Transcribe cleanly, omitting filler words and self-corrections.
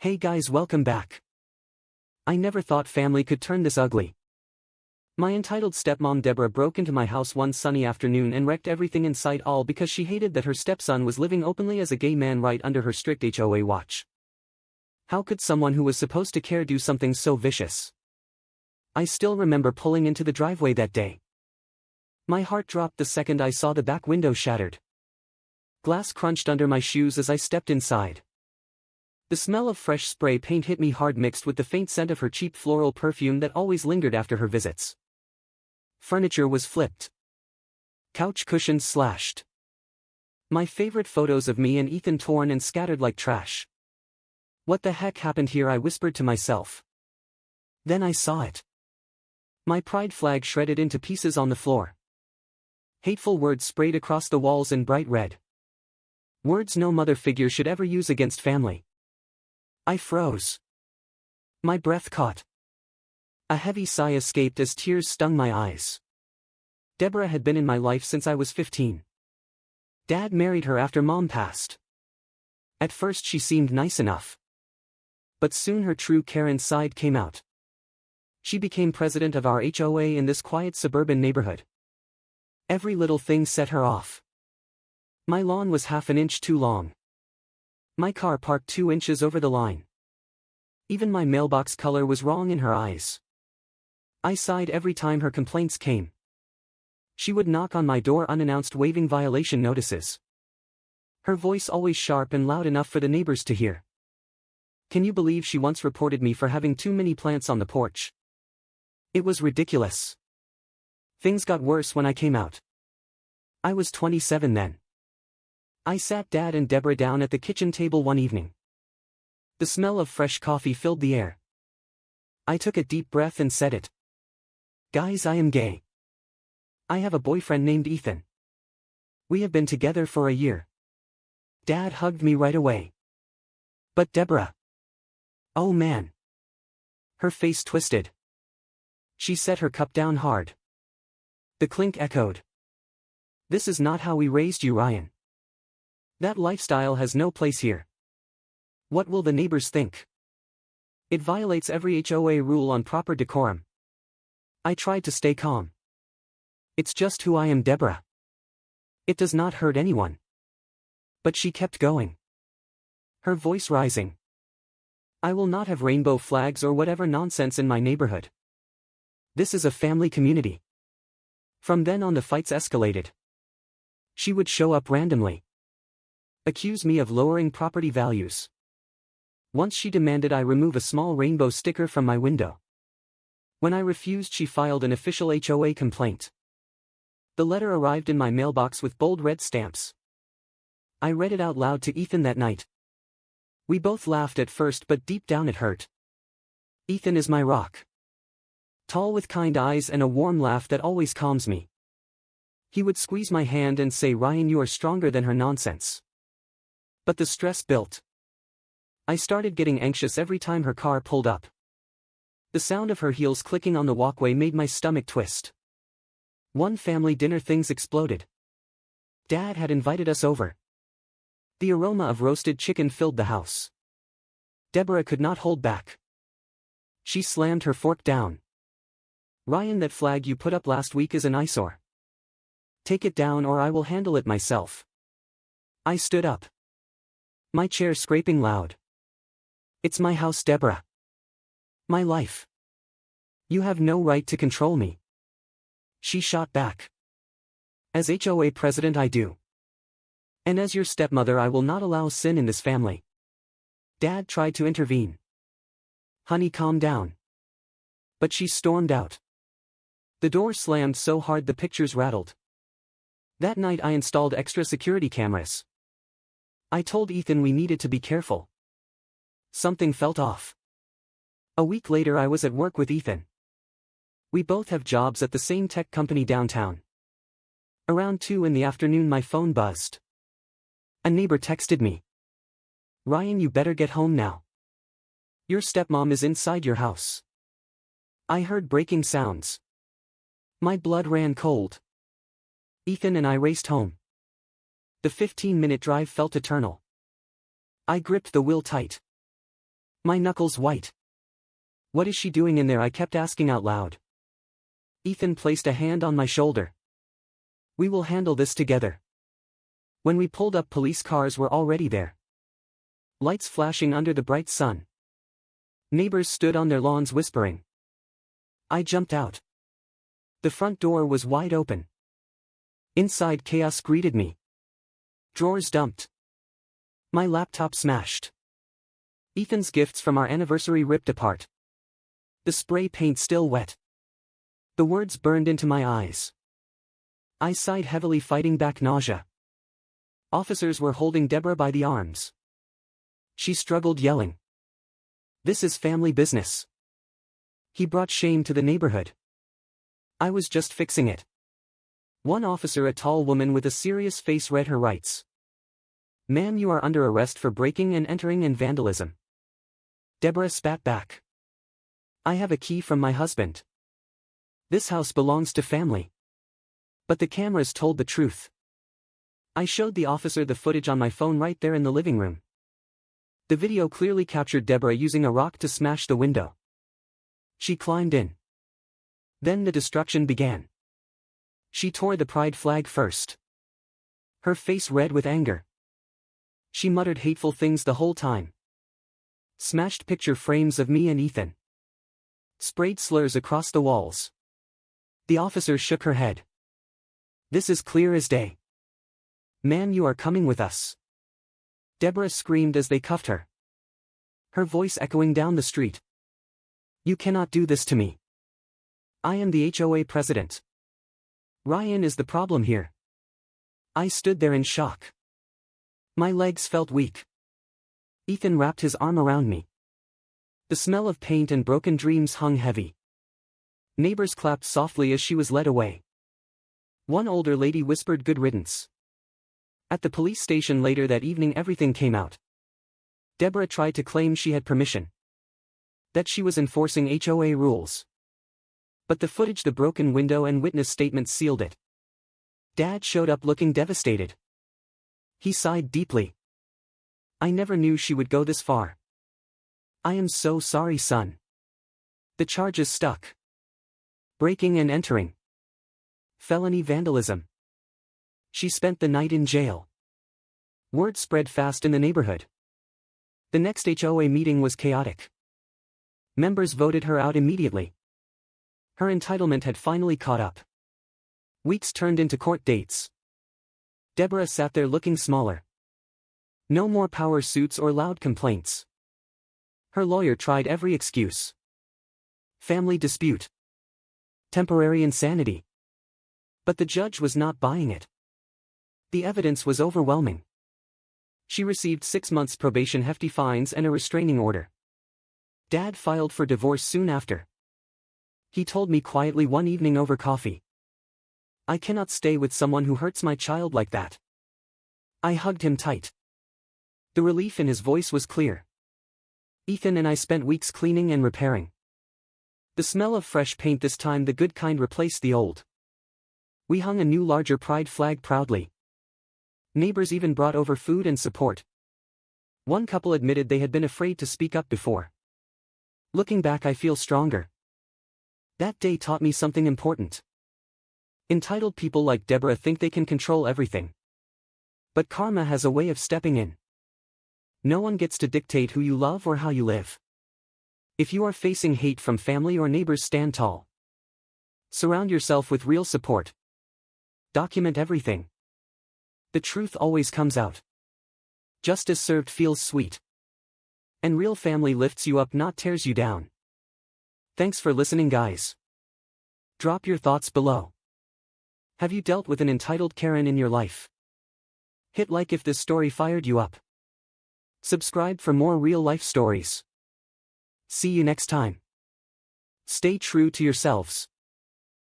Hey guys, welcome back. I never thought family could turn this ugly. My entitled stepmom Deborah broke into my house one sunny afternoon and wrecked everything in sight, all because she hated that her stepson was living openly as a gay man right under her strict HOA watch. How could someone who was supposed to care do something so vicious? I still remember pulling into the driveway that day. My heart dropped the second I saw the back window shattered. Glass crunched under my shoes as I stepped inside. The smell of fresh spray paint hit me hard, mixed with the faint scent of her cheap floral perfume that always lingered after her visits. Furniture was flipped. Couch cushions slashed. My favorite photos of me and Ethan torn and scattered like trash. What the heck happened here? I whispered to myself. Then I saw it. My pride flag shredded into pieces on the floor. Hateful words sprayed across the walls in bright red. Words no mother figure should ever use against family. I froze. My breath caught. A heavy sigh escaped as tears stung my eyes. Deborah had been in my life since I was 15. Dad married her after Mom passed. At first she seemed nice enough. But soon her true Karen side came out. She became president of our HOA in this quiet suburban neighborhood. Every little thing set her off. My lawn was half an inch too long. My car parked 2 inches over the line. Even my mailbox color was wrong in her eyes. I sighed every time her complaints came. She would knock on my door unannounced, waving violation notices. Her voice always sharp and loud enough for the neighbors to hear. Can you believe she once reported me for having too many plants on the porch? It was ridiculous. Things got worse when I came out. I was 27 then. I sat Dad and Deborah down at the kitchen table one evening. The smell of fresh coffee filled the air. I took a deep breath and said it. Guys, I am gay. I have a boyfriend named Ethan. We have been together for a year. Dad hugged me right away. But Deborah. Oh man. Her face twisted. She set her cup down hard. The clink echoed. This is not how we raised you, Ryan. That lifestyle has no place here. What will the neighbors think? It violates every HOA rule on proper decorum. I tried to stay calm. It's just who I am, Deborah. It does not hurt anyone. But she kept going. Her voice rising. I will not have rainbow flags or whatever nonsense in my neighborhood. This is a family community. From then on the fights escalated. She would show up randomly. Accuse me of lowering property values. Once she demanded I remove a small rainbow sticker from my window. When I refused, she filed an official HOA complaint. The letter arrived in my mailbox with bold red stamps. I read it out loud to Ethan that night. We both laughed at first, but deep down it hurt. Ethan is my rock. Tall with kind eyes and a warm laugh that always calms me. He would squeeze my hand and say, Ryan, you are stronger than her nonsense. But the stress built. I started getting anxious every time her car pulled up. The sound of her heels clicking on the walkway made my stomach twist. One family dinner, things exploded. Dad had invited us over. The aroma of roasted chicken filled the house. Deborah could not hold back. She slammed her fork down. Ryan, that flag you put up last week is an eyesore. Take it down or I will handle it myself. I stood up. My chair scraping loud. It's my house, Deborah. My life. You have no right to control me. She shot back. As HOA president I do. And as your stepmother I will not allow sin in this family. Dad tried to intervene. Honey, calm down. But she stormed out. The door slammed so hard the pictures rattled. That night I installed extra security cameras. I told Ethan we needed to be careful. Something felt off. A week later I was at work with Ethan. We both have jobs at the same tech company downtown. Around 2 in the afternoon my phone buzzed. A neighbor texted me. Ryan, you better get home now. Your stepmom is inside your house. I heard breaking sounds. My blood ran cold. Ethan and I raced home. The 15-minute drive felt eternal. I gripped the wheel tight. My knuckles white. What is she doing in there? I kept asking out loud. Ethan placed a hand on my shoulder. We will handle this together. When we pulled up, police cars were already there. Lights flashing under the bright sun. Neighbors stood on their lawns whispering. I jumped out. The front door was wide open. Inside, chaos greeted me. Drawers dumped. My laptop smashed. Ethan's gifts from our anniversary ripped apart. The spray paint still wet. The words burned into my eyes. I sighed heavily, fighting back nausea. Officers were holding Deborah by the arms. She struggled, yelling. This is family business. He brought shame to the neighborhood. I was just fixing it. One officer, a tall woman with a serious face, read her rights. Ma'am, you are under arrest for breaking and entering and vandalism. Deborah spat back. I have a key from my husband. This house belongs to family. But the cameras told the truth. I showed the officer the footage on my phone right there in the living room. The video clearly captured Deborah using a rock to smash the window. She climbed in. Then the destruction began. She tore the pride flag first. Her face red with anger. She muttered hateful things the whole time. Smashed picture frames of me and Ethan. Sprayed slurs across the walls. The officer shook her head. This is clear as day. Ma'am, you are coming with us. Deborah screamed as they cuffed her. Her voice echoing down the street. You cannot do this to me. I am the HOA president. Ryan is the problem here. I stood there in shock. My legs felt weak. Ethan wrapped his arm around me. The smell of paint and broken dreams hung heavy. Neighbors clapped softly as she was led away. One older lady whispered good riddance. At the police station later that evening, everything came out. Deborah tried to claim she had permission. That she was enforcing HOA rules. But the footage, the broken window and witness statements sealed it. Dad showed up looking devastated. He sighed deeply. I never knew she would go this far. I am so sorry, son. The charges stuck. Breaking and entering. Felony vandalism. She spent the night in jail. Word spread fast in the neighborhood. The next HOA meeting was chaotic. Members voted her out immediately. Her entitlement had finally caught up. Weeks turned into court dates. Deborah sat there looking smaller. No more power suits or loud complaints. Her lawyer tried every excuse. Family dispute. Temporary insanity. But the judge was not buying it. The evidence was overwhelming. She received 6 months probation, hefty fines and a restraining order. Dad filed for divorce soon after. He told me quietly one evening over coffee. I cannot stay with someone who hurts my child like that. I hugged him tight. The relief in his voice was clear. Ethan and I spent weeks cleaning and repairing. The smell of fresh paint, this time the good kind, replaced the old. We hung a new, larger pride flag proudly. Neighbors even brought over food and support. One couple admitted they had been afraid to speak up before. Looking back, I feel stronger. That day taught me something important. Entitled people like Deborah think they can control everything. But karma has a way of stepping in. No one gets to dictate who you love or how you live. If you are facing hate from family or neighbors, stand tall. Surround yourself with real support. Document everything. The truth always comes out. Justice served feels sweet. And real family lifts you up, not tears you down. Thanks for listening, guys. Drop your thoughts below. Have you dealt with an entitled Karen in your life? Hit like if this story fired you up. Subscribe for more real-life stories. See you next time. Stay true to yourselves.